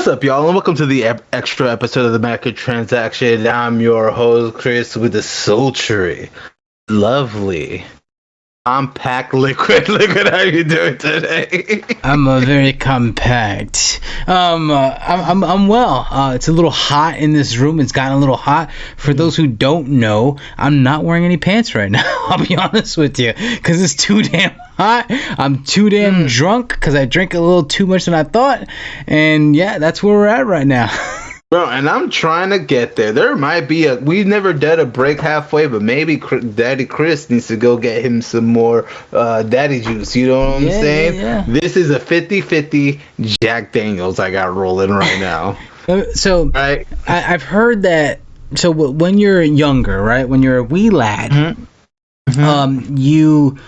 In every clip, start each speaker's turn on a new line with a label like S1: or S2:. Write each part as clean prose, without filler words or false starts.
S1: up, y'all, and welcome to the extra episode of the Microtransaction. I'm your host, Chris, with the sultry, lovely, compact liquid. Liquid, how you doing today?
S2: I'm very compact. I'm well. It's a little hot in this room. It's gotten a little hot. For those who don't know, I'm not wearing any pants right now. I'll be honest with you, because it's too damn hot. I'm too damn drunk because I drank a little too much than I thought. And yeah, that's where we're at right now.
S1: Bro, and I'm trying to get there. There might be we've never done a break halfway, but maybe Daddy Chris needs to go get him some more daddy juice. You know what I'm saying?
S2: Yeah.
S1: This is a 50-50 Jack Daniels I got rolling right now.
S2: So
S1: right?
S2: I've heard that. So when you're younger, right? When you're a wee lad, you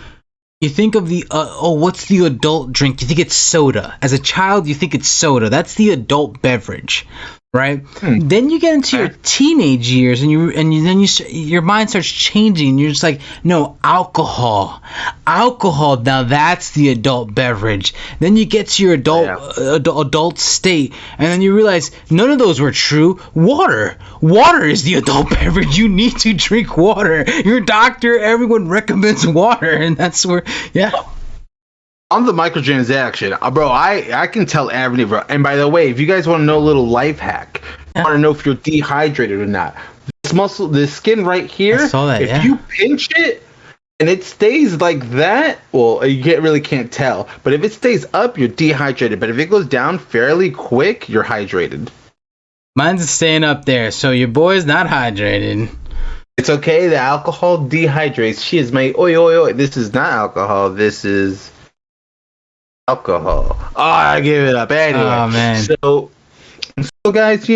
S2: think of the what's the adult drink? You think it's soda. As a child, you think it's soda. That's the adult beverage, right? Then you get into your teenage years, and your mind starts changing. You're just like, no, alcohol. Now that's the adult beverage. Then you get to your adult state, and then you realize none of those were true. Water is the adult beverage. You need to drink water. Your doctor, everyone recommends water, and that's where,
S1: On the microtransaction, bro, I can tell everything, bro. And by the way, if you guys want to know a little life hack, want to know if you're dehydrated or not, this skin right here,
S2: I saw that,
S1: if you pinch it and it stays like that, well, you really can't tell. But if it stays up, you're dehydrated. But if it goes down fairly quick, you're hydrated.
S2: Mine's staying up there, so your boy's not hydrated.
S1: It's okay. The alcohol dehydrates. She is my oi. This is not alcohol. This is alcohol. Oh, I give it up. Anyway.
S2: Oh, man.
S1: So guys,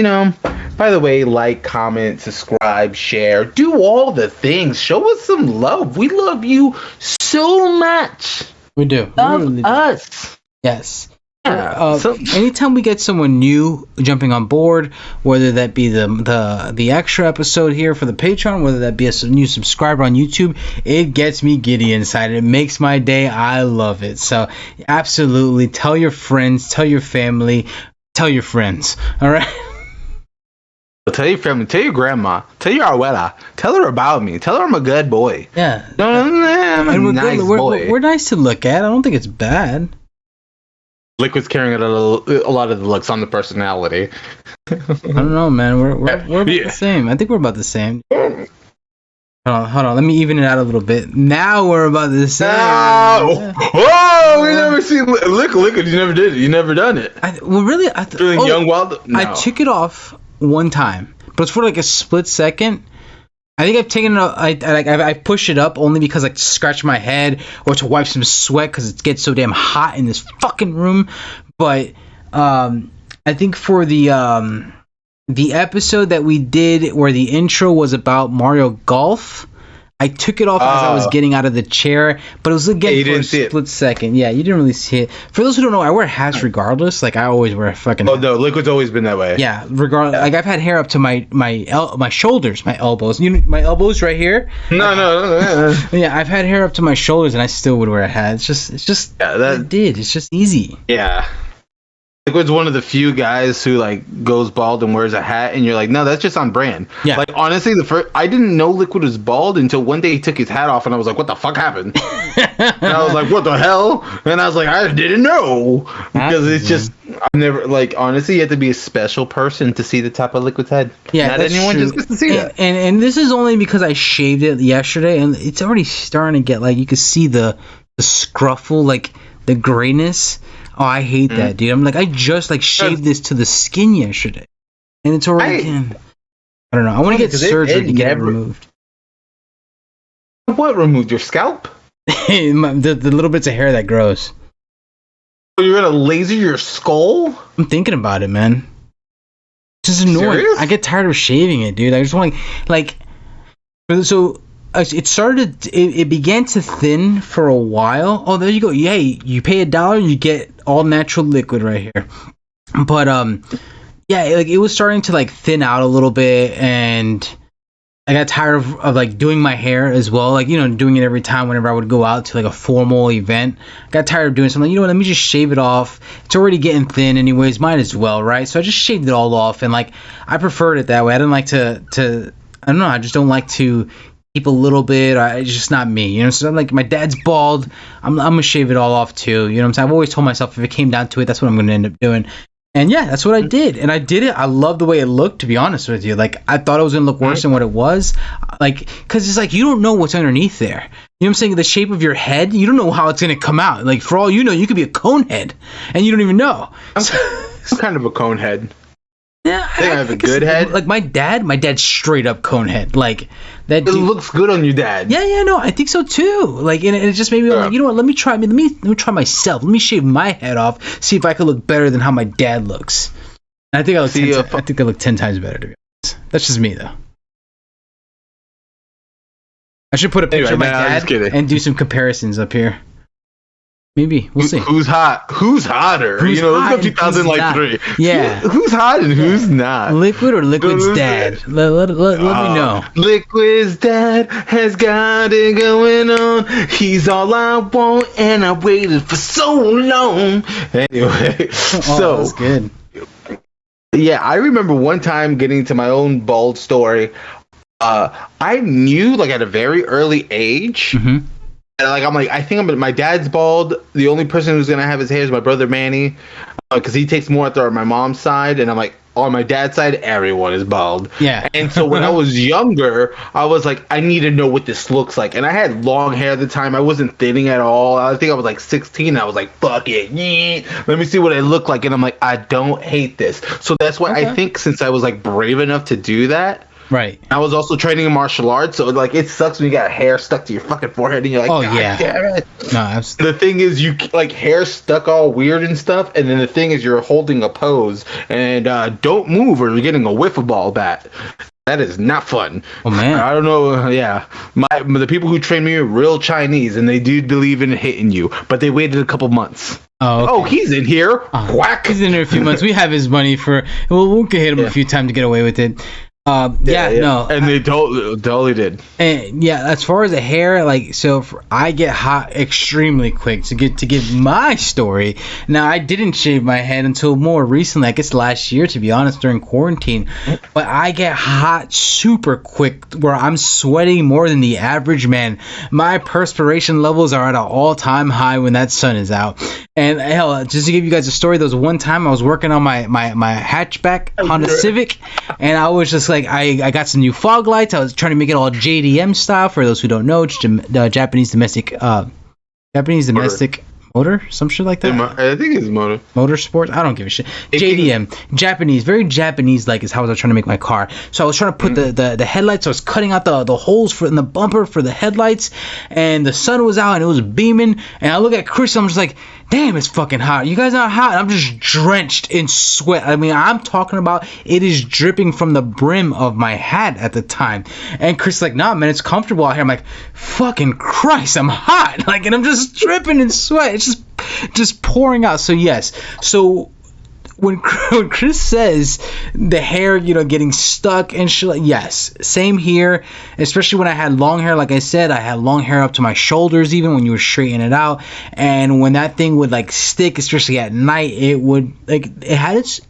S1: by the way, like, comment, subscribe, share, do all the things. Show us some love. We love you so much.
S2: We do.
S1: Love
S2: we really do.
S1: us.
S2: Yes. Anytime we get someone new jumping on board, whether that be the extra episode here for the Patreon, whether that be a new subscriber on YouTube, it gets me giddy inside. It makes my day. I love it. So absolutely, tell your friends, tell your family, tell your friends. All right.
S1: Tell your family, tell your grandma, tell your abuela, tell her about me, tell her I'm a good boy.
S2: Yeah.
S1: I'm a nice boy.
S2: We're nice to look at. I don't think it's bad.
S1: Liquid's carrying a lot of the looks on the personality.
S2: I don't know, man. We're about the same. I think we're about the same. Hold on. Let me even it out a little bit. Now we're about the same.
S1: Whoa! We never seen liquid. You never did it. You never done it.
S2: Young Wild. No. I took it off one time, but it's for like a split second. I think I've taken it. I pushed it up only because to scratch my head or to wipe some sweat because it gets so damn hot in this fucking room. But I think for the episode that we did where the intro was about Mario Golf, I took it off as I was getting out of the chair, but it was again for a split second. Yeah, you didn't really see it. For those who don't know, I wear hats regardless. Like I always wear a fucking.
S1: Oh no, Liquid's always been that way.
S2: Yeah, regardless. Like I've had hair up to my shoulders, my elbows. My elbows right here.
S1: No.
S2: Yeah, I've had hair up to my shoulders, and I still would wear a hat. It's just. It's just easy.
S1: Yeah. Liquid's one of the few guys who goes bald and wears a hat, and you're like, no, that's just on brand. Yeah. Like honestly, I didn't know Liquid was bald until one day he took his hat off, and I was like, what the fuck happened? And I was like, what the hell? And I was like, I didn't know because it's just I've never honestly you have to be a special person to see the top of Liquid's head.
S2: Yeah,
S1: not anyone just gets to see that.
S2: And this is only because I shaved it yesterday, and it's already starting to get you can see the scruffle, the grayness. Oh, I hate that, dude. I'm I just shaved this to the skin yesterday, and it's already. I don't know. I want to get surgery to get it removed.
S1: What removed? Your scalp?
S2: the little bits of hair that grows.
S1: So you're gonna laser your skull?
S2: I'm thinking about it, man. It's just annoying.
S1: Serious?
S2: I get tired of shaving it, dude. I just want so. It began to thin for a while. Oh, there you go. Yeah, you pay $1, you get all natural liquid right here. But it was starting to thin out a little bit, and I got tired of like doing my hair as well, like, you know, doing it every time whenever I would go out to like a formal event. I got tired of doing something, you know what, let me just shave it off. It's already getting thin anyways, might as well, right? So I just shaved it all off, and like I preferred it that way. I didn't like to I don't know, I just don't like to keep a little bit. It's just not me, you know. So I'm like, my dad's bald, I'm gonna shave it all off too, you know what I'm saying? I've always told myself if it came down to it, that's what I'm gonna end up doing. And yeah, that's what I did. And I did it. I love the way it looked, to be honest with you. Like, I thought it was going to look worse than what it was. Like, because it's like, you don't know what's underneath there. You know what I'm saying? The shape of your head, you don't know how it's going to come out. Like, for all you know, you could be a cone head, and you don't even know.
S1: It's kind of a cone head.
S2: Yeah,
S1: I think I have a good head.
S2: Like my dad's straight up cone head. Like that.
S1: It looks good on your dad.
S2: Yeah, no, I think so too. Like, and it just made me like, you know what? Let me try myself. Let me shave my head off. See if I could look better than how my dad looks. And I think I look 10 times better, to be honest. That's just me though. I should put a picture of my dad and do some comparisons up here. Maybe we'll see.
S1: Who's hot? Who's hotter?
S2: Who's
S1: let's go 2003.
S2: Yeah.
S1: Who's hot and who's not?
S2: Liquid or Liquid's dad? Let me know.
S1: Liquid's dad has got it going on. He's all I want, and I waited for so long. Anyway, so
S2: that's good.
S1: Yeah, I remember one time getting to my own bald story. I knew like at a very early age.
S2: Mm-hmm.
S1: And I think my dad's bald. The only person who's gonna have his hair is my brother Manny, because he takes more after my mom's side. And I'm like, on my dad's side, everyone is bald.
S2: Yeah.
S1: And so when I was younger, I was like, I need to know what this looks like. And I had long hair at the time. I wasn't thinning at all. I think I was like 16. I was like, fuck it, let me see what I look like. And I'm like, I don't hate this. So that's why I think since I was like brave enough to do that.
S2: Right.
S1: I was also training in martial arts, so like it sucks when you got hair stuck to your fucking forehead and you're like,
S2: oh
S1: God
S2: yeah,
S1: damn it.
S2: No, absolutely.
S1: The thing is, you like hair stuck all weird and stuff, and then the thing is, you're holding a pose and don't move or you're getting a wiffle ball bat. That is not fun.
S2: Oh man,
S1: I don't know. Yeah, the people who train me are real Chinese, and they do believe in hitting you, but they waited a couple months.
S2: Oh, okay.
S1: Oh, he's in here. Whack.
S2: He's in there a few months. We have his money for. We'll hit him a few times to get away with it. No,
S1: and they totally did.
S2: And yeah, as far as the hair, like, I get hot extremely quick. To give my story. Now, I didn't shave my head until more recently, I guess last year, to be honest, during quarantine. But I get hot super quick, where I'm sweating more than the average man. My perspiration levels are at an all-time high when that sun is out. And hell, just to give you guys a story, there was one time I was working on my hatchback Honda Civic, and I was just like, I got some new fog lights. I was trying to make it all JDM style. For those who don't know, it's Japanese domestic motor, some shit like that.
S1: I think it's
S2: motorsport. I don't give a shit. JDM, Japanese, very Japanese like is how I was trying to make my car. So I was trying to put the headlights. So I was cutting out the holes in the bumper for the headlights, and the sun was out and it was beaming. And I look at Chris, I'm just like, damn, it's fucking hot. You guys not hot? I'm just drenched in sweat. I mean, I'm talking about it is dripping from the brim of my hat at the time. And Chris is like, nah, man, it's comfortable out here. I'm like, fucking Christ, I'm hot. Like, and I'm just dripping in sweat. It's just pouring out. So yes. So when Chris says the hair, getting stuck and shit, yes, same here. Especially when I had long hair. Like I said, I had long hair up to my shoulders, even when you were straightening it out. And when that thing would like stick, especially at night, it would it had its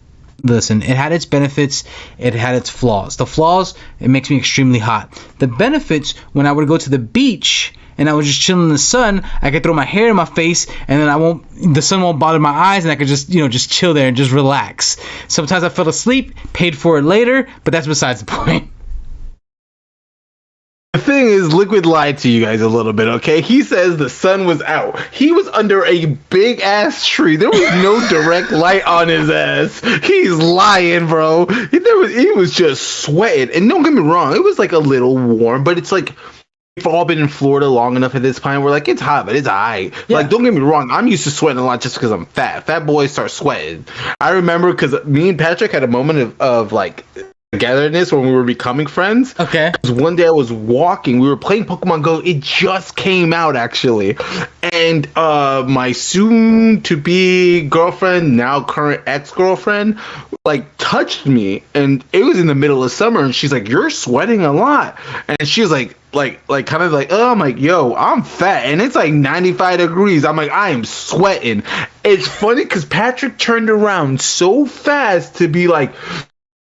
S2: benefits, it had its flaws. The flaws, it makes me extremely hot. The benefits, when I would go to the beach and I was just chilling in the sun, I could throw my hair in my face, and then the sun won't bother my eyes, and I could just chill there and just relax. Sometimes I fell asleep, paid for it later, but that's besides the point.
S1: The thing is, Liquid lied to you guys a little bit, okay? He says the sun was out. He was under a big ass tree. There was no direct light on his ass. He's lying, bro. He was just sweating. And don't get me wrong, it was like a little warm, but it's like, we've all been in Florida long enough at this point. We're like, it's hot, but it's alright. Yeah. Like, don't get me wrong. I'm used to sweating a lot just because I'm fat. Fat boys start sweating. I remember because me and Patrick had a moment of like togetherness when we were becoming friends.
S2: Okay.
S1: Because one day I was walking, we were playing Pokemon Go. It just came out actually, and my soon-to-be girlfriend, now current ex-girlfriend, like touched me, and it was in the middle of summer, and she's like, "You're sweating a lot," and she was like kind of like, oh, I'm like, yo, I'm fat, and it's like 95 degrees. I'm like, I am sweating. It's funny because Patrick turned around so fast to be like,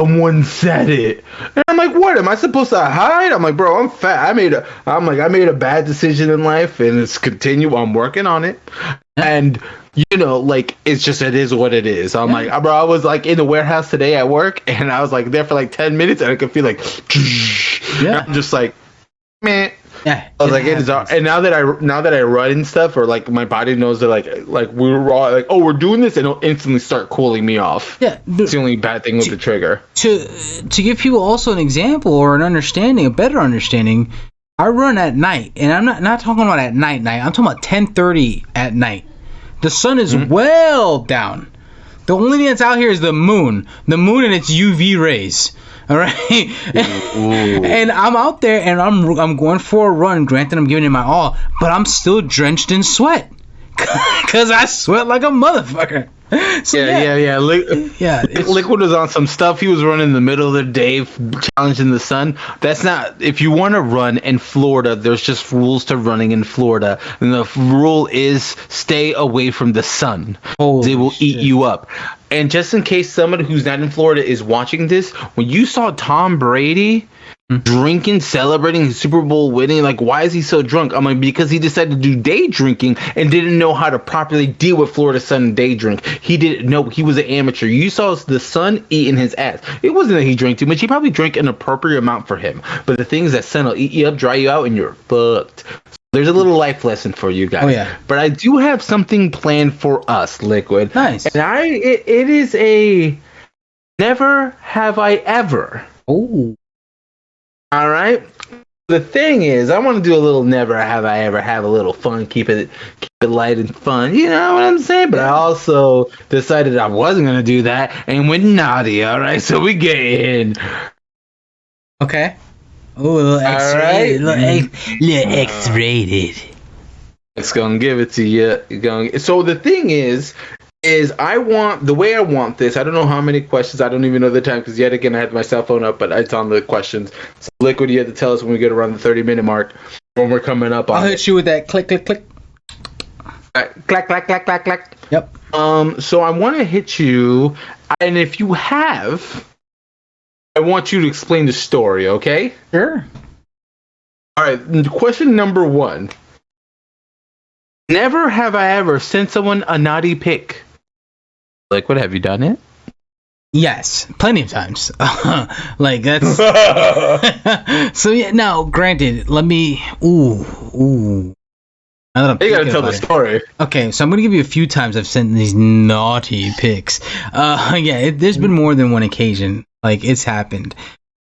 S1: someone said it, and I'm like, what? Am I supposed to hide? I'm like, bro, I'm fat. I made a bad decision in life, and it's continue. I'm working on it, and like it is what it is. I'm like, bro, I was like in the warehouse today at work, and I was like there for like 10 minutes, and I could feel like, I'm just like, man.
S2: Yeah,
S1: I was like, it is, and now that I run and stuff, or like my body knows that like we were all like, oh, we're doing this, and it'll instantly start cooling me off.
S2: Yeah,
S1: it's the only bad thing with the trigger.
S2: To give people also an example or an understanding, a better understanding, I run at night, and I'm not talking about at night. I'm talking about 10:30 at night. The sun is well down. The only thing that's out here is the moon and its UV rays. All right, and I'm out there and I'm going for a run. Granted, I'm giving it my all, but I'm still drenched in sweat because I sweat like a motherfucker. So,
S1: yeah. Liquid was on some stuff. He was running in the middle of the day, challenged in the sun. That's not. If you want to run in Florida, there's just rules to running in Florida, and the rule is stay away from the sun. They will eat you up. And just in case somebody who's not in Florida is watching this, when you saw Tom Brady drinking, celebrating his Super Bowl winning, like, why is he so drunk? I'm like, because he decided to do day drinking and didn't know how to properly deal with Florida sun and day drink. He didn't know. He was an amateur. You saw the sun eating his ass. It wasn't that he drank too much. He probably drank an appropriate amount for him. But the thing is that sun will eat you up, dry you out, and you're fucked. There's a little life lesson for you guys.
S2: Oh, yeah.
S1: But I do have something planned for us, Liquid.
S2: Nice.
S1: And it is a never have I ever.
S2: Oh.
S1: All right. The thing is, I want to do a little never have I ever, have a little fun, keep it light and fun. You know what I'm saying? But I also decided I wasn't going to do that and went naughty. All right. So we get in.
S2: Okay. Oh, a little X-rated. Little X-rated.
S1: It's gonna give it to you. So the thing is I want this. I don't know how many questions. I don't even know the time because yet again I had my cell phone up, but it's on the questions. So Liquid, you have to tell us when we get around the 30-minute mark when we're coming up.
S2: I'll hit you with that click, click, click.
S1: Clack, clack, clack, clack, clack.
S2: Yep.
S1: So I want to hit you, and if you have, I want you to explain the story, okay?
S2: Sure.
S1: All right, question number 1. Never have I ever sent someone a naughty pic. Like, what, have you done it?
S2: Yes, plenty of times. Like, that's... So, yeah, now, granted, let me... Ooh. Now that
S1: you gotta tell the story.
S2: Okay, so I'm gonna give you a few times I've sent these naughty pics. There's been more than one occasion. Like, it's happened.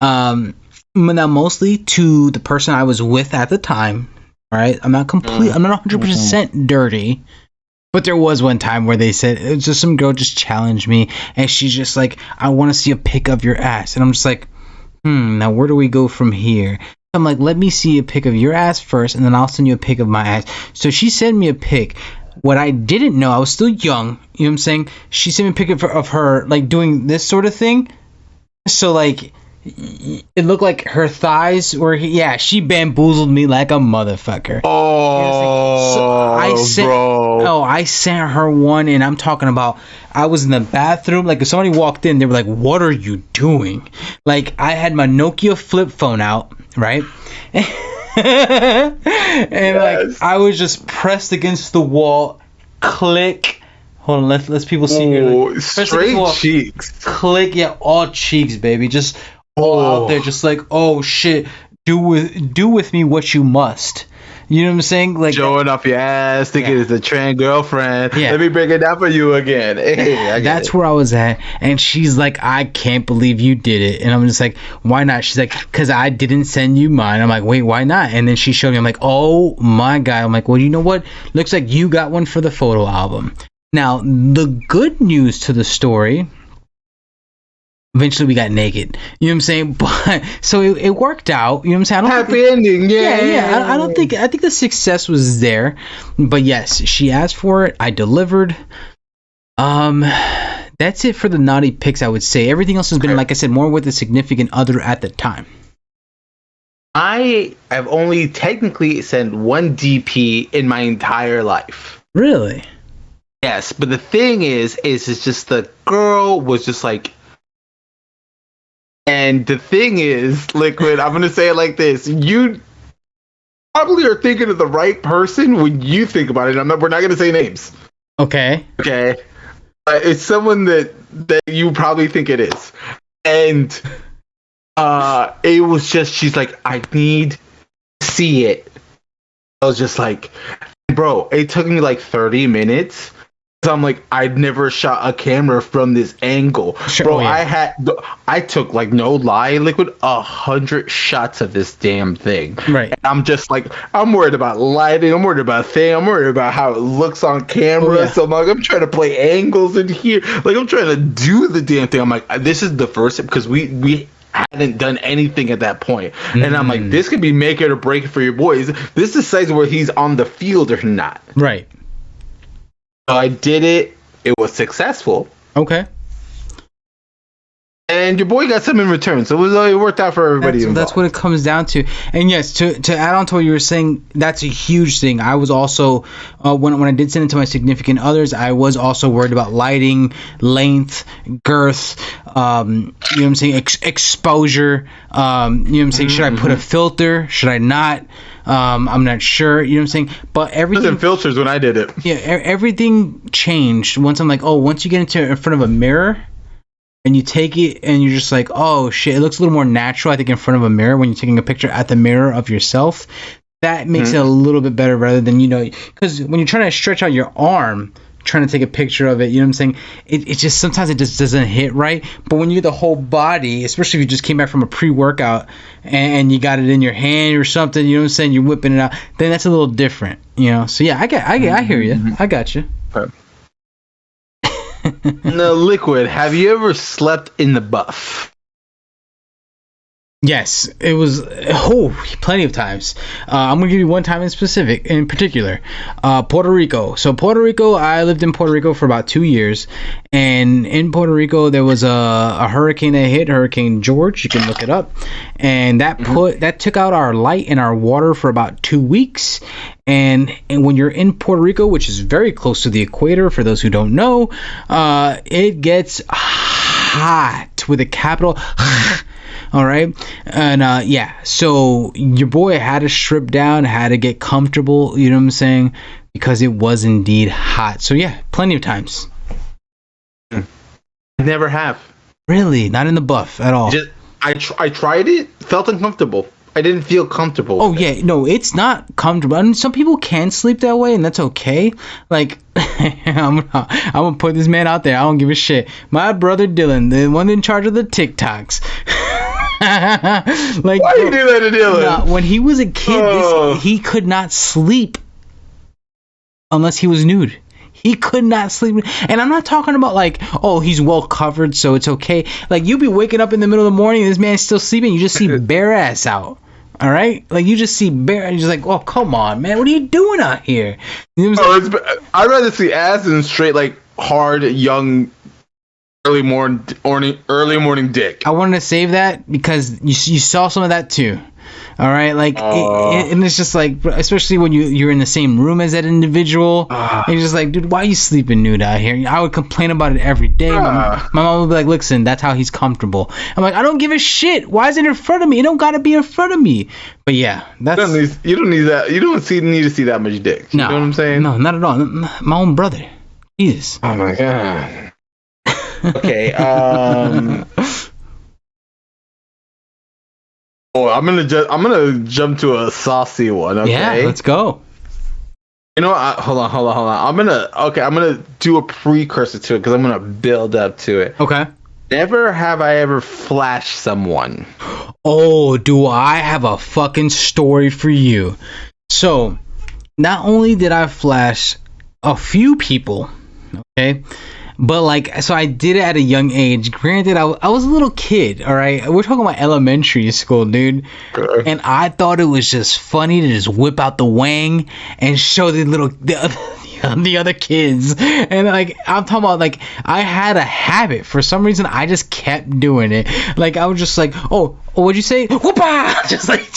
S2: Now, mostly to the person I was with at the time. Right? I'm not 100% dirty. But there was one time where they said, it was just some girl just challenged me. And she's just like, I want to see a pic of your ass. And I'm just like, now where do we go from here? I'm like, let me see a pic of your ass first. And then I'll send you a pic of my ass. So she sent me a pic. What I didn't know, I was still young. You know what I'm saying? She sent me a pic of her, like, doing this sort of thing. So, like, it looked like her thighs were... Yeah, she bamboozled me like a motherfucker. I sent her one, and I'm talking about... I was in the bathroom. Like, if somebody walked in, they were like, what are you doing? Like, I had my Nokia flip phone out, right? And, like, I was just pressed against the wall. Click. Hold on, let's people see here. Like,
S1: straight cheeks.
S2: Click, yeah, all cheeks, baby. Just all out there, just like, oh shit, do with me what you must. You know what I'm saying? Like,
S1: showing off your ass, thinking it's a trans girlfriend.
S2: Yeah.
S1: Let me break it down for you again. Hey,
S2: that's where I was at, and she's like, I can't believe you did it, and I'm just like, why not? She's like, because I didn't send you mine. I'm like, wait, why not? And then she showed me. I'm like, oh my god. I'm like, well, you know what? Looks like you got one for the photo album. Now, the good news to the story Eventually we got naked. You know what I'm saying? But so it worked out. You know what I'm saying?
S1: Happy ending.
S2: Yeah. I think the success was there. But yes, she asked for it. I delivered. That's it for the naughty pics, I would say. Everything else has been, like I said, more with a significant other at the time.
S1: I have only technically sent one DP in my entire life.
S2: Really?
S1: Yes, but the thing is it's just the girl was just like. And the thing is, Liquid, I'm going to say it like this. You probably are thinking of the right person when you think about it. We're not going to say names.
S2: Okay.
S1: It's someone that you probably think it is. And it was just, she's like, I need to see it. I was just like, bro, it took me like 30 minutes. So I'm like, I'd never shot a camera from this angle. Sure, bro, I took, like, no lie, Liquid, 100 shots of this damn thing.
S2: Right.
S1: And I'm just like, I'm worried about lighting. I'm worried about thing. I'm worried about how it looks on camera. Oh, yeah. So I'm trying to play angles in here. Like, I'm trying to do the damn thing. I'm like, this is the first, because we hadn't done anything at that point. And I'm like, this could be make it or break it for your boys. This is size where he's on the field or not.
S2: Right.
S1: So I did it. It was successful.
S2: Okay.
S1: And your boy got some in return, so it worked out for everybody involved.
S2: That's what it comes down to. And yes, to add on to what you were saying, that's a huge thing. I was also, when I did send it to my significant others, I was also worried about lighting, length, girth, you know what I'm saying, exposure, you know what I'm saying, should I put a filter, should I not? I'm not sure, you know what I'm saying, but everything.
S1: There was filters when I did it.
S2: Yeah, everything changed once I'm like, once you get in front of a mirror, and you take it and you're just like, oh shit, it looks a little more natural, I think, in front of a mirror when you're taking a picture at the mirror of yourself. That makes it a little bit better rather than, because when you're trying to stretch out your arm, trying to take a picture of it, you know what I'm saying, it just sometimes it just doesn't hit right. But when you're the whole body, especially if you just came back from a pre-workout and you got it in your hand or something, you know what I'm saying, you're whipping it out, then that's a little different, So yeah, I hear you. I got you.
S1: Okay. No, Liquid, have you ever slept in the buff?
S2: Yes, it was plenty of times. I'm gonna give you one time in particular. Puerto Rico. So Puerto Rico, I lived in Puerto Rico for about 2 years, and in Puerto Rico there was a hurricane that hit, Hurricane George. You can look it up, and that took out our light and our water for about 2 weeks. And when you're in Puerto Rico, which is very close to the equator, for those who don't know, it gets hot with a capital. All right. And so your boy had to strip down, had to get comfortable, you know what I'm saying? Because it was indeed hot. So yeah, plenty of times.
S1: Never have.
S2: Really? Not in the buff at all?
S1: I tried it, felt uncomfortable. I didn't feel comfortable.
S2: Oh yeah, no, it's not comfortable. I mean, some people can sleep that way, and that's okay. Like, I'm gonna put this man out there. I don't give a shit. My brother Dylan, the one in charge of the TikToks. Like,
S1: why you do that to Dylan?
S2: When he was a kid, he could not sleep unless he was nude. He could not sleep. And I'm not talking about like, he's well covered, so it's okay. Like, you be waking up in the middle of the morning and this man's still sleeping. You just see bare ass out. All right? Like, you just see bare, and you're just like, oh, come on, man. What are you doing out here? You know what I'm saying?
S1: I'd rather see ass than straight, like, hard, young, early morning dick.
S2: I wanted to save that because you saw some of that too. All right, like, and it's just like, especially when you're in the same room as that individual, and you're just like, dude, why are you sleeping nude out here? I would complain about it every day. My mom would be like, listen, that's how he's comfortable. I'm like, I don't give a shit. Why is it in front of me? It don't gotta be in front of me. But yeah, that's
S1: you don't need that. You don't need to see that much dick. You know what I'm saying?
S2: No, not at all. My own brother. Jesus.
S1: Oh my god. Okay. I'm gonna jump to a saucy one. Okay.
S2: Yeah, let's go.
S1: You know, hold on. I'm gonna do a precursor to it because I'm gonna build up to it.
S2: Okay.
S1: Never have I ever flashed someone.
S2: Oh, do I have a fucking story for you? So, not only did I flash a few people, okay, But like, so I did it at a young age. Granted, I was a little kid. All right, we're talking about elementary school, dude. Okay. And I thought it was just funny to just whip out the wang and show the other kids. And like, I'm talking about, like, I had a habit. For some reason, I just kept doing it. Like, I was just like, oh, what'd you say? Whoopah! Just like,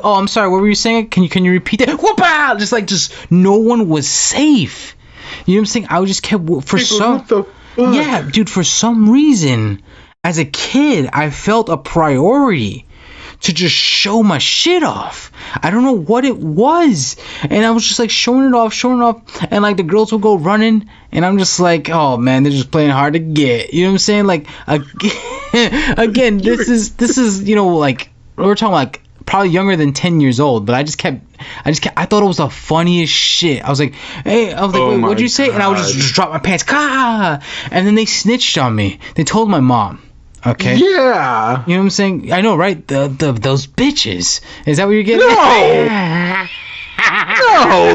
S2: oh, I'm sorry, what were you saying? Can you repeat that? Whoopah! Just no one was safe. You know what I'm saying? I just kept for some reason, as a kid, I felt a priority to just show my shit off. I don't know what it was, and I was just like showing it off, and like the girls would go running, and I'm just like, oh man, they're just playing hard to get. You know what I'm saying? Like, again, this is like, we're talking like probably younger than 10 years old, but I thought it was the funniest shit. I was like, wait, what'd you say? And I would just drop my pants, and then they snitched on me. They told my mom. Okay.
S1: Yeah.
S2: You know what I'm saying? I know, right? Those bitches. Is that what you're getting?
S1: No,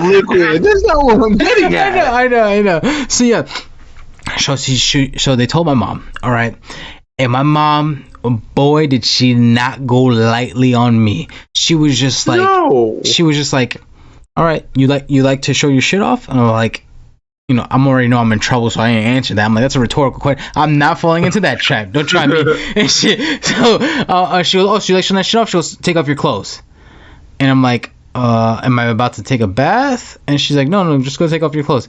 S1: Liquid. That's not what I'm getting at.
S2: I know. So yeah. So they told my mom. All right. And my mom, boy, did she not go lightly on me. She was just like, all right, you like to show your shit off? And I'm like, I'm already know I'm in trouble, so I ain't answer that. I'm like, that's a rhetorical question. I'm not falling into that trap. Don't try me. And shit. So she goes, oh, so you like showing that shit off? She goes, take off your clothes. And I'm like, am I about to take a bath? And she's like, no, just go take off your clothes.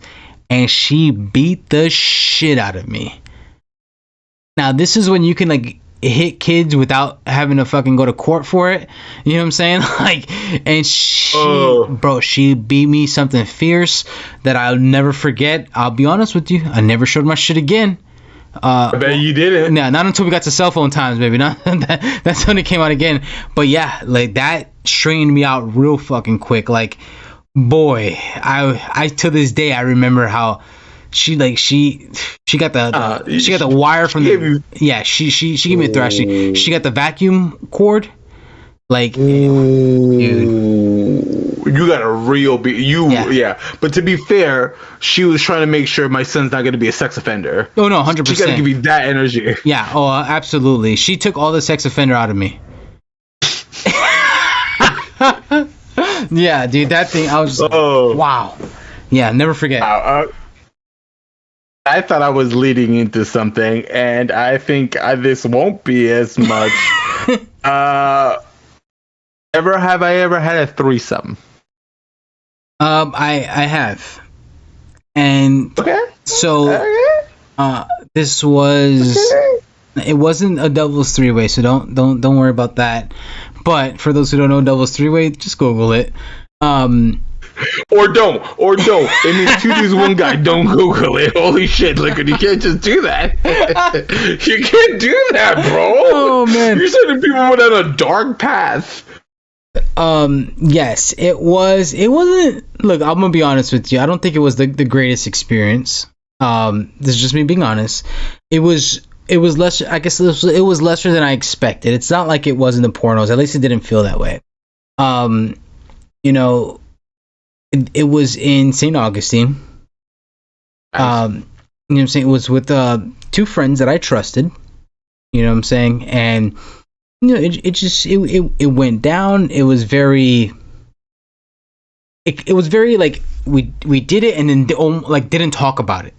S2: And she beat the shit out of me. Now, this is when you can, like, hit kids without having to fucking go to court for it. You know what I'm saying? Like, and she beat me something fierce that I'll never forget. I'll be honest with you, I never showed my shit again.
S1: I bet you didn't.
S2: Yeah, not until we got to cell phone times, baby. That's when it came out again. But yeah, like, that strained me out real fucking quick. Like, boy, I to this day I remember how she got the wire from the she gave me a thrashing. She got the vacuum cord, like, dude,
S1: you got a real but to be fair, she was trying to make sure my son's not going to be a sex offender.
S2: Oh no, 100%.
S1: She got to give you that energy.
S2: Yeah, absolutely. She took all the sex offender out of me. Yeah, dude, that thing, I was just wow. Yeah, never forget.
S1: I thought I was leading into something, and I think this won't be as much. Have I ever had a threesome?
S2: I have, and this was it wasn't a doubles three-way, so don't worry about that. But for those who don't know doubles three-way, just Google it.
S1: Or don't. It means two dudes, one guy. Don't Google it. Holy shit, Liquid, you can't just do that. You can't do that, bro.
S2: Oh man,
S1: you're sending people down a dark path.
S2: Yes, it was. It wasn't. Look, I'm gonna be honest with you. I don't think it was the greatest experience. This is just me being honest. It was less. I guess it was lesser than I expected. It's not like it was in the pornos. At least it didn't feel that way. It was in St. Augustine. Nice. You know what I'm saying? It was with two friends that I trusted. You know what I'm saying? And it went down. It was very. It was very like we did it and then like didn't talk about it.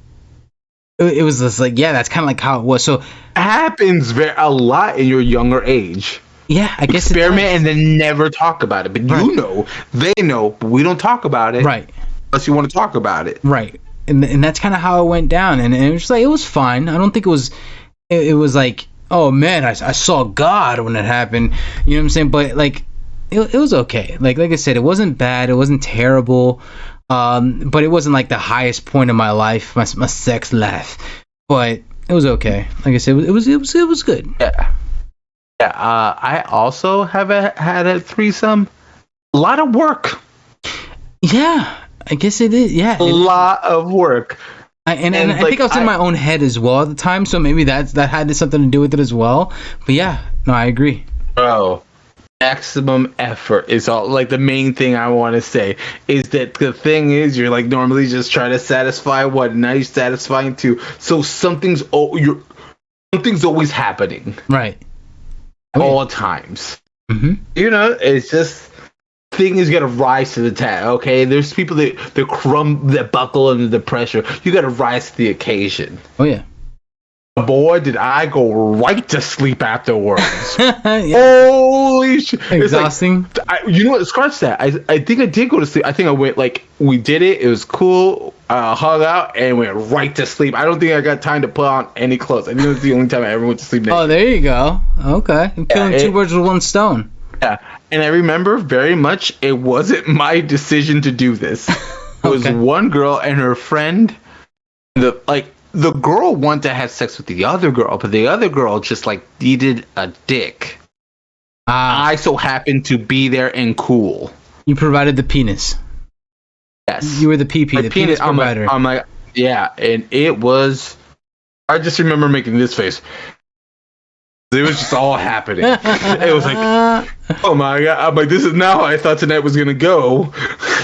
S2: It was just like, yeah, that's kind of like how it was. So it
S1: happens a lot in your younger age.
S2: Yeah, I guess
S1: experiment and then never talk about it. But right. They know, but we don't talk about it.
S2: Right.
S1: Unless you want to talk about it.
S2: Right. And that's kind of how it went down. And it was just like, it was fine. I don't think it was like, oh man, I saw God when it happened. You know what I'm saying? But like, it was okay. Like I said, it wasn't bad. It wasn't terrible. But it wasn't like the highest point of my life, my sex life. But it was okay. Like I said, it was good.
S1: Yeah. Yeah, I also have had a threesome. A lot of work.
S2: Yeah, I guess it is. Yeah,
S1: a lot of work.
S2: And I think I was in my own head as well at the time, so maybe that had something to do with it as well. But yeah, no, I agree.
S1: Bro, maximum effort is all like the main thing I want to say is that the thing is you're like normally just trying to satisfy what now you're satisfying to so something's always happening
S2: right
S1: all times.
S2: Mm-hmm.
S1: It's just thing is gonna rise to the task. Okay, there's people that buckle under the pressure. You gotta rise to the occasion.
S2: Oh yeah.
S1: Boy, did I go right to sleep afterwards.
S2: Yeah.
S1: Holy shit.
S2: Exhausting.
S1: You know what? Scratch that. I think I did go to sleep. I think I went, we did it. It was cool. Hung out and went right to sleep. I don't think I got time to put on any clothes. I think it was the only time I ever went to sleep naked.
S2: Oh, there you go. Okay. I'm killing two birds with one stone.
S1: Yeah. And I remember very much it wasn't my decision to do this. It was one girl and her friend. The girl wanted to have sex with the other girl, but the other girl just needed a dick. I so happened to be there and cool.
S2: You provided the penis.
S1: Yes.
S2: You were the PP, the penis provider.
S1: I'm like, yeah, and it was. I just remember making this face. It was just all happening. It was like, oh my god! I'm like, this is now how I thought tonight was gonna go.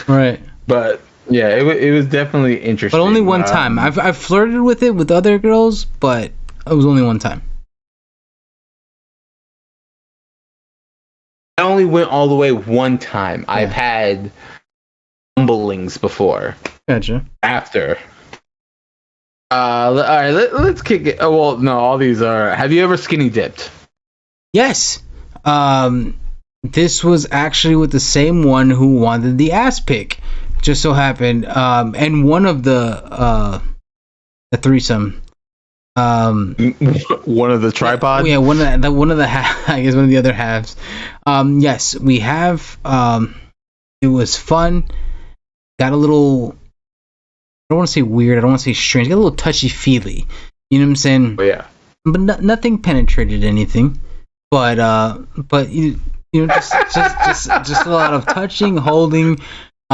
S2: Right.
S1: But. Yeah, it was definitely interesting.
S2: But only one time. I've flirted with it with other girls, but it was only one time.
S1: I only went all the way one time. Yeah. I've had rumblings before.
S2: Gotcha.
S1: After. All right, let's kick it. Oh, well, no, all these are. Have you ever skinny dipped?
S2: Yes. This was actually with the same one who wanted the ass pic. Just so happened, and one of the threesome,
S1: one of the tripod.
S2: Yeah, one of the I guess one of the other halves. Yes, we have. It was fun. Got a little. I don't want to say weird. I don't want to say strange. Got a little touchy feely. You know what I'm saying?
S1: Oh yeah.
S2: But nothing penetrated anything. But you know just a lot of touching, holding.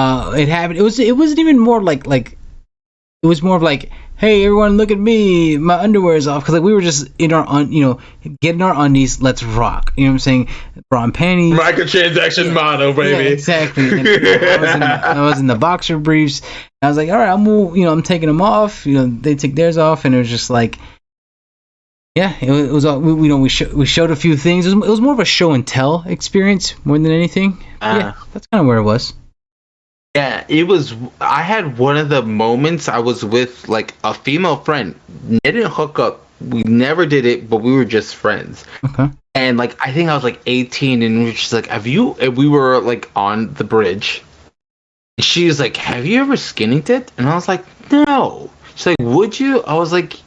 S2: It happened. It wasn't even more like it was more of like, hey everyone, look at me, my underwear is off, because we were just in our getting our undies, let's rock. You know what I'm saying? Bra and panties.
S1: Microtransaction motto, baby.
S2: Yeah, exactly. And, I was in the boxer briefs. I was like, all right, I'm taking them off. They take theirs off, and it was just like, yeah, it was. We showed a few things. It was more of a show and tell experience more than anything. Yeah, that's kind of where it was.
S1: Yeah, it was. I had one of the moments I was with a female friend. They didn't hook up. We never did it, but we were just friends.
S2: Okay.
S1: And I think I was 18, and we were just have you? And we were on the bridge. And she was like, "Have you ever skinny dipped?" And I was like, "No." She's like, "Would you?" I was like,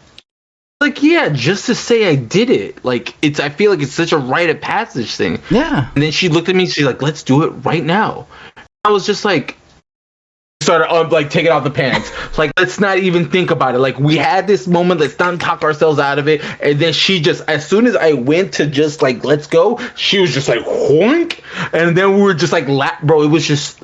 S1: yeah, just to say I did it. I feel like it's such a rite of passage thing.
S2: Yeah.
S1: And then she looked at me. She's like, "Let's do it right now." I was just like. Started taking off the pants. Let's not even think about it. We had this moment. Let's not talk ourselves out of it. And then she just, as soon as I went to just let's go, she was just whoink. And then we were just bro. It was just.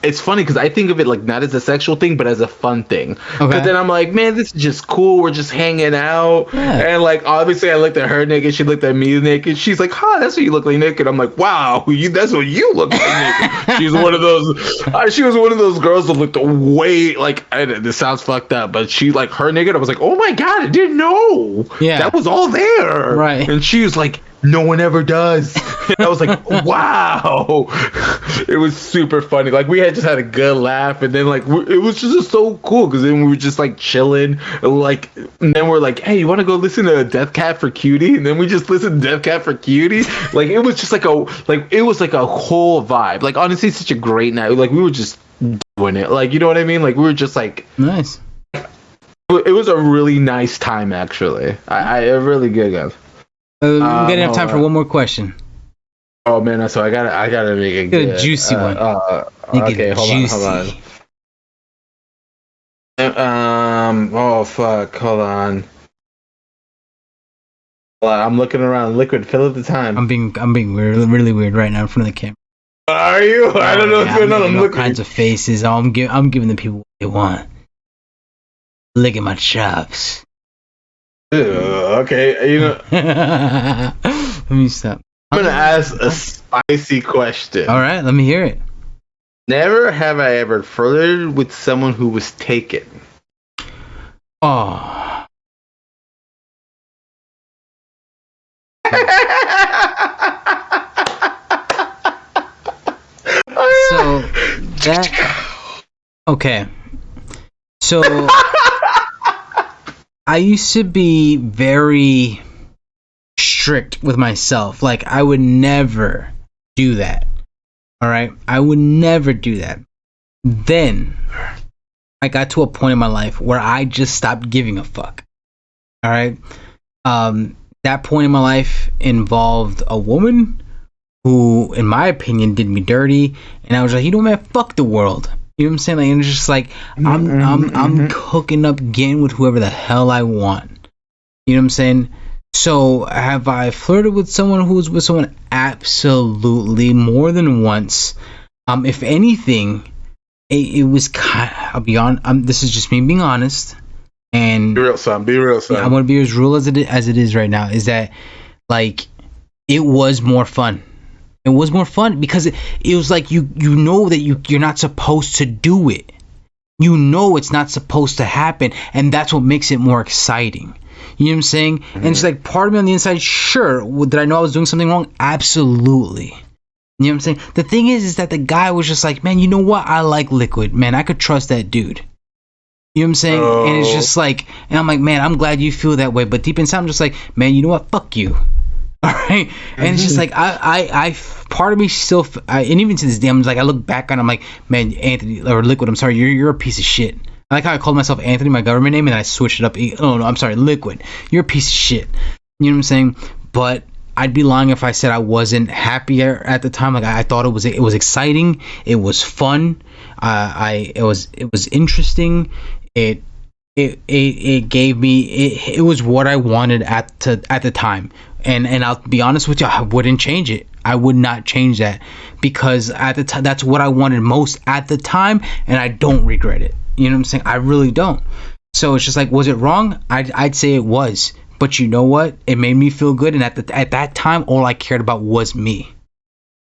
S1: It's funny because I think of it not as a sexual thing, but as a fun thing. Okay. But then I'm like, man, this is just cool. We're just hanging out. Yeah. And obviously I looked at her naked. She looked at me naked. She's like, that's what you look like naked. I'm like, wow, that's what you look like naked. She was one of those girls that looked way this sounds fucked up, but she her naked. I was like, oh my god, I didn't know. Yeah. That was all there.
S2: Right.
S1: And she was like, no one ever does. And I was like, wow. It was super funny. We had just had a good laugh, and then it was just so cool because then we were just chilling, and then we're like, hey, you want to go listen to Death Cat for Cutie? And then we just listened to Death Cat for Cutie. It was just it was a whole vibe. Honestly, such a great night. We were just doing it. You know what I mean? We were just
S2: nice.
S1: It was a really nice time, actually. I really good, guys.
S2: We got enough time for one more question.
S1: Oh man, so I gotta make it
S2: good. A juicy one.
S1: Okay, hold on. Oh fuck, hold on. I'm looking around. Liquid, fill up the time.
S2: I'm being weird, really weird right now in front of the camera.
S1: Are you? I don't know what's going on. I'm looking.
S2: All kinds of faces. I'm giving the people what they want. Look at my chops.
S1: Okay,
S2: Let me stop.
S1: I'm gonna ask a spicy question.
S2: All right, let me hear it.
S1: Never have I ever flirted with someone who was taken.
S2: Oh. So that okay. So I used to be very strict with myself. Like I would never do that. All right? I would never do that. Then I got to a point in my life where I just stopped giving a fuck. All right? That point in my life involved a woman who, in my opinion, did me dirty, and I was like, you know, man, fuck the world. You know what I'm saying? Like, and it's just like I'm hooking up again with whoever the hell I want. You know what I'm saying? So have I flirted with someone who was with someone? Absolutely, more than once. If anything, it was kind. I'll be on. This is just me being honest. And
S1: be real, son. Be real, son.
S2: I'm gonna be as real as it is right now. Is that like it was more fun. It was more fun because it was like you know that you're not supposed to do it. You know it's not supposed to happen, and that's what makes it more exciting. You know what I'm saying? Mm-hmm. And it's like part of me on the inside, sure, did I know I was doing something wrong? Absolutely. You know what I'm saying? The thing is that the guy was just like, man, you know what? I like Liquid. Man, I could trust that dude. You know what I'm saying? Oh. And it's just like, and I'm like, man, I'm glad you feel that way. But deep inside, I'm just like, man, you know what? Fuck you. All right, and it's just like I part of me still, and even to this day, I'm just like, I look back on, I'm like, man, Anthony or Liquid, I'm sorry, you're a piece of shit. I like how I called myself Anthony, my government name, and I switched it up. Oh no, I'm sorry, Liquid, you're a piece of shit. You know what I'm saying? But I'd be lying if I said I wasn't happy at the time. Like I thought it was exciting, it was fun, it was interesting. It gave me it was what I wanted at the time. And I'll be honest with you, I wouldn't change it. I would not change that because at the time that's what I wanted most at the time, and I don't regret it. You know what I'm saying? I really don't. So it's just like, was it wrong? I'd say it was, but you know what? It made me feel good, and at that time, all I cared about was me.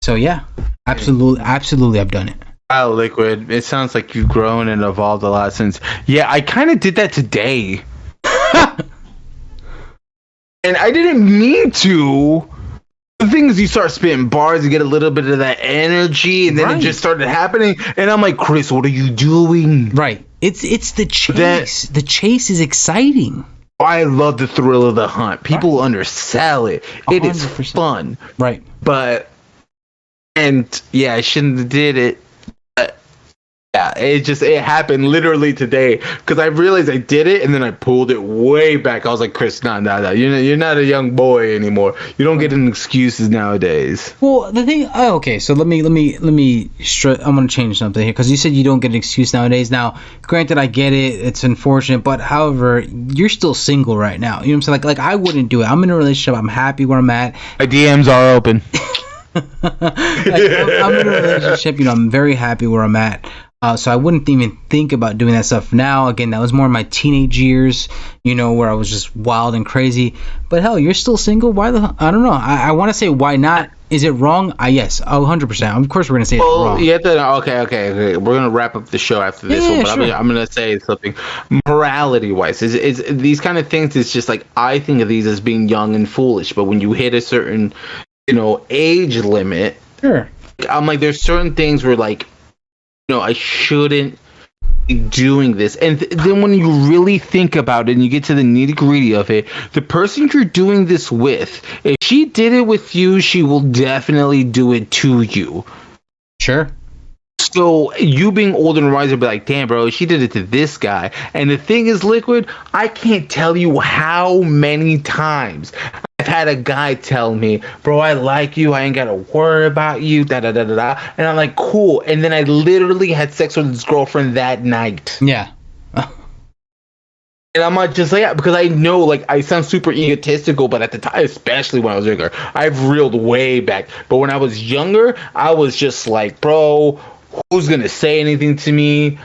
S2: So yeah, absolutely, I've done it.
S1: Wow, Liquid. It sounds like you've grown and evolved a lot since. Yeah, I kind of did that today. And I didn't mean to. The thing is, you start spitting bars, you get a little bit of that energy, and then it just started happening. And I'm like, Chris, what are you doing?
S2: Right. It's the chase. The chase is exciting.
S1: I love the thrill of the hunt. People undersell it. 100%. It is fun.
S2: Right.
S1: But, and yeah, I shouldn't have did it. Yeah, it happened literally today because I realized I did it and then I pulled it way back. I was like, Chris, no, you're not a young boy anymore. You don't get any excuses nowadays.
S2: Well, the thing, okay, so let me I'm gonna change something here because you said you don't get an excuse nowadays. Now, granted, I get it, it's unfortunate, but however, you're still single right now. You know what I'm saying? Like I wouldn't do it. I'm in a relationship. I'm happy where I'm at.
S1: My DMs are open.
S2: I'm in a relationship. You know, I'm very happy where I'm at. So I wouldn't even think about doing that stuff now. Again, that was more in my teenage years, you know, where I was just wild and crazy. But hell, you're still single? Why the hell? I don't know. I want to say why not. Is it wrong? Yes, 100%. Of course we're going to say it's wrong.
S1: You have to, okay. We're going to wrap up the show after this one. But sure. I'm going to say something. Morality-wise, is these kind of things, it's just like, I think of these as being young and foolish. But when you hit a certain, you know, age limit,
S2: sure.
S1: I'm like, there's certain things where, like, I shouldn't be doing this. And then when you really think about it and you get to the nitty-gritty of it, the person you're doing this with, if she did it with you, she will definitely do it to you.
S2: Sure.
S1: So you being older and wiser, be like, damn, bro, she did it to this guy. And the thing is, Liquid, I can't tell you how many times I've had a guy tell me, bro, I like you, I ain't gotta worry about you, da-da-da-da-da. And I'm like, cool. And then I literally had sex with his girlfriend that night.
S2: Yeah.
S1: And I'm not just like, yeah, because I know, like, I sound super egotistical, but at the time, especially when I was younger, I've reeled way back. But when I was younger, I was just like, bro, who's gonna say anything to me?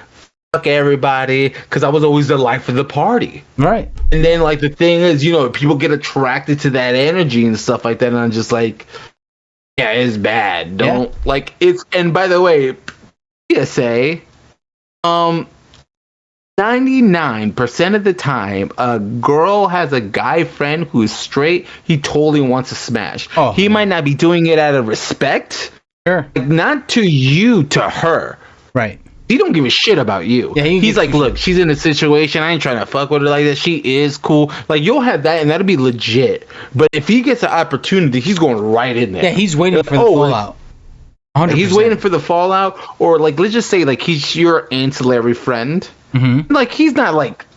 S1: Fuck everybody, because I was always the life of the party.
S2: Right.
S1: And then, like, the thing is, people get attracted to that energy and stuff like that, and I'm just like, Yeah, it's bad. Don't like it's. And by the way, PSA, 99% of the time, a girl has a guy friend who is straight. He totally wants to smash. He might not be doing it out of respect.
S2: Sure.
S1: Like, not to you, to her.
S2: Right.
S1: He don't give a shit about you. Yeah, he's like, look, she's in a situation. I ain't trying to fuck with her like that. She is cool. Like, you'll have that, and that'll be legit. But if he gets an opportunity, he's going right in there.
S2: Yeah, he's waiting for the fallout.
S1: 100%. He's waiting for the fallout, or like, let's just say, like, he's your ancillary friend.
S2: Mm-hmm.
S1: Like, he's not like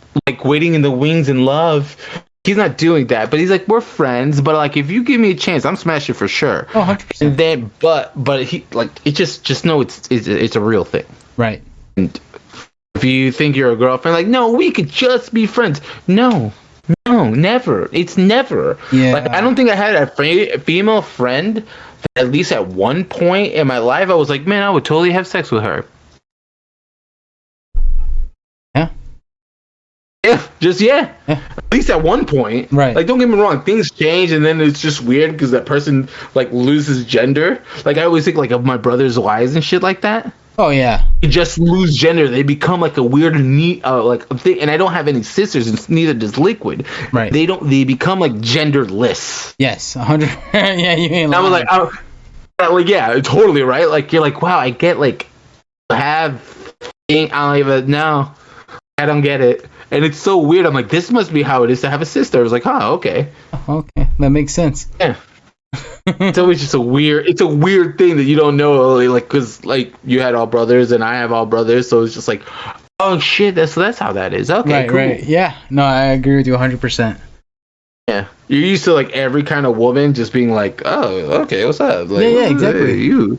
S1: waiting in the wings in love. He's not doing that, but he's like, we're friends. But like, if you give me a chance, I'm smashing for sure.
S2: 100%.
S1: And then, but he like, it just know it's a real thing.
S2: Right.
S1: And if you think you're a girlfriend, like, no, we could just be friends. No, never. It's never.
S2: Yeah.
S1: Like, I don't think I had a female friend that at least at one point in my life I was like, man, I would totally have sex with her. Yeah. At least at one point.
S2: Right.
S1: Like, don't get me wrong, things change, and then it's just weird because that person like loses gender. Like, I always think like of my brother's wives and shit like that.
S2: Oh yeah.
S1: They just lose gender. They become like a weird like thing. And I don't have any sisters, and neither does Liquid.
S2: Right.
S1: They become like genderless.
S2: Yes, 100. Yeah, you ain't lying.
S1: I was like, yeah, totally right. Like, you're like, wow, I get like I don't even know. I don't get it. And it's so weird. I'm like, this must be how it is to have a sister. I was like, oh, okay.
S2: Okay, that makes sense.
S1: Yeah. It's always just a weird thing that you don't know, like, because like you had all brothers and I have all brothers, so it's just like, oh shit, that's how that is. Okay,
S2: right,
S1: cool.
S2: Right. Yeah. No, I agree with you 100%.
S1: Yeah, you're used to like every kind of woman just being like, oh, okay, what's up? Like,
S2: yeah, exactly.
S1: Hey, you.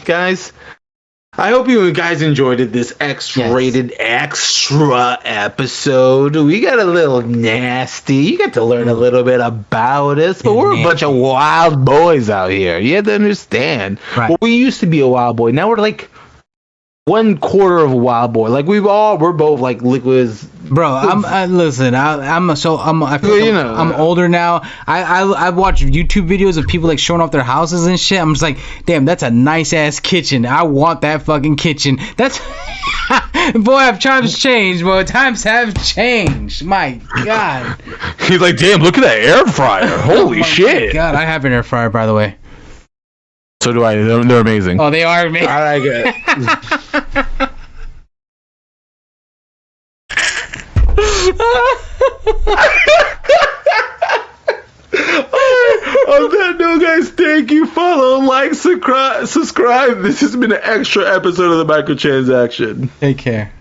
S1: Guys, I hope you guys enjoyed this X-rated extra episode. We got a little nasty. You got to learn a little bit about us, but we're a bunch of wild boys out here. You have to understand.
S2: Right.
S1: Well, we used to be a wild boy. Now we're like 1/4 of a wild boy. Like we're both like Liquids.
S2: Bro, I'm older now. I watch YouTube videos of people like showing off their houses and shit. I'm just like, damn, that's a nice ass kitchen. I want that fucking kitchen. That's boy, times changed, bro. Times have changed. My God.
S1: He's like, damn, look at that air fryer. Holy shit.
S2: God, I have an air fryer, by the way.
S1: So do I. They're amazing.
S2: Oh, they are amazing.
S1: I like it. On that note, guys, thank you. Follow, like, subscribe. This has been an extra episode of the Microtransaction.
S2: Take care.